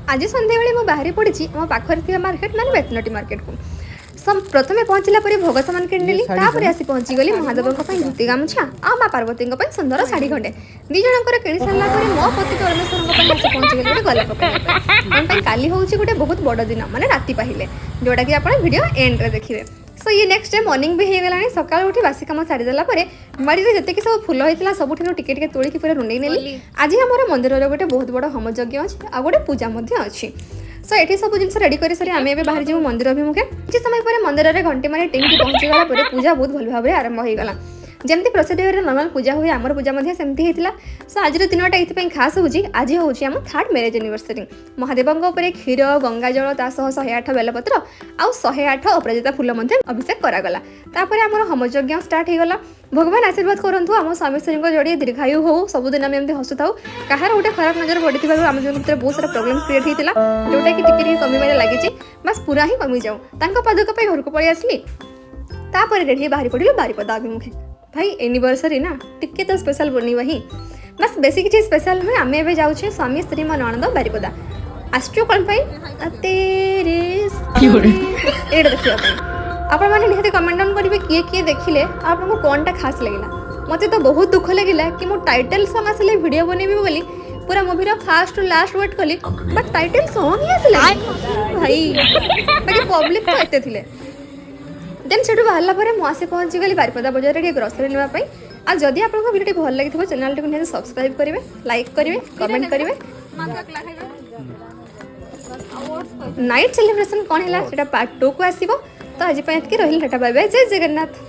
आज सन्ध्या मु बाहरी पड़ी मो पाखे मार्केट माने बेतनटी मार्केट को प्रथमे पहुँचला भोग सामान किणिली आसी पहुँची गली महादेव धोती गामुछा आ माँ पार्वती सुंदर शाढ़ी खंडे दी जनकर किणी सारा मो पति परमेश्वर आसी पहुँची गली गोटे गला पकड़ काली हूँ गोटे बहुत बड़ दिन माने राति पाहिले जोटा कि आप वीडियो एंड रे देखिए। सो ये नेक्स्ट डे मॉर्निंग भी हो गला सकाल उठी बासी कम सारीदेला बाड़ी में जितकी सब फुल होता सब टिके तोड़िकी पूरा रुंडे नेली। आज आम मंदिर गोटे बहुत बड़ होम यज्ञ अच्छी आ गोटे पूजा अच्छी। सो ये सब जिन रेडी कर सारी आम ए बाहर जाऊँ मंदिर अभिमुखे किसी समय पर मंदिर में घंटे मारे टिंग पहुँची गला पूजा बहुत भल भाव में आरंभ होगा जमती प्रोसीड्यूर नॉर्मल पूजा हुए आमर पूजा सेमती होता। सो आज दिनटा ये खास हूँ आज हूँ आम 3rd मैरेज एनिवर्सरी महादेव क्षीर गंगाजल तासह 108 बेलपत्र आउ 108 अपराजिता फूल अभिषेक करागला। तापर आम होमयज्ञ स्टार्ट होगा। भगवान आशीर्वाद करूँ आम स्वामी स्त्री जोड़ी दीर्घायु हो सबुदिन आम एमती हसु था कहार गोटे खराब नजर पड़ी आम जो बहुत सारा प्रोब्लेम क्रिएट होता जोटा कि टिके कमिबार लगी बस पूरा ही कमी जाऊ पादक घर को पलि आसली तापर रेडी बाहरी पड़े बारिपदा अभिमुखे भाई एनिवर्सरी ना टिके तो स्पेशल बनवा ही बस बेसी किसी स्पेशल नुहे आम ए जाऊे स्वामी स्त्री मो नणंद बारिपदा आसचु कौन ये देखा आपण मैंने निहती कमेंट डाउन करेंगे किए किए देखिले आपको कौन टा खास लगे मत तो बहुत दुख लगे कि मो टाइटल सॉन्ग आसिले वीडियो बनैबी बोली पूरा मूवीर फास्ट टू लास्ट वेट कली बट टाइटल सॉन्ग ही आसिला भाई बाकी पब्लिक तो एते थिले देन से बाहर पर मुझे पहुँची गली बारिपदा बजार में ग्रोसरी नापी आ जदि आपको वीडियो भल लगी चैनल टी निहती सब्सक्राइब करेंगे लाइक करेंगे कमेंट करेंगे। नाइट सेलिब्रेशन कौन है पार्ट 2 को आसो तो आज रही टाटा बाय बाय जय जगन्नाथ।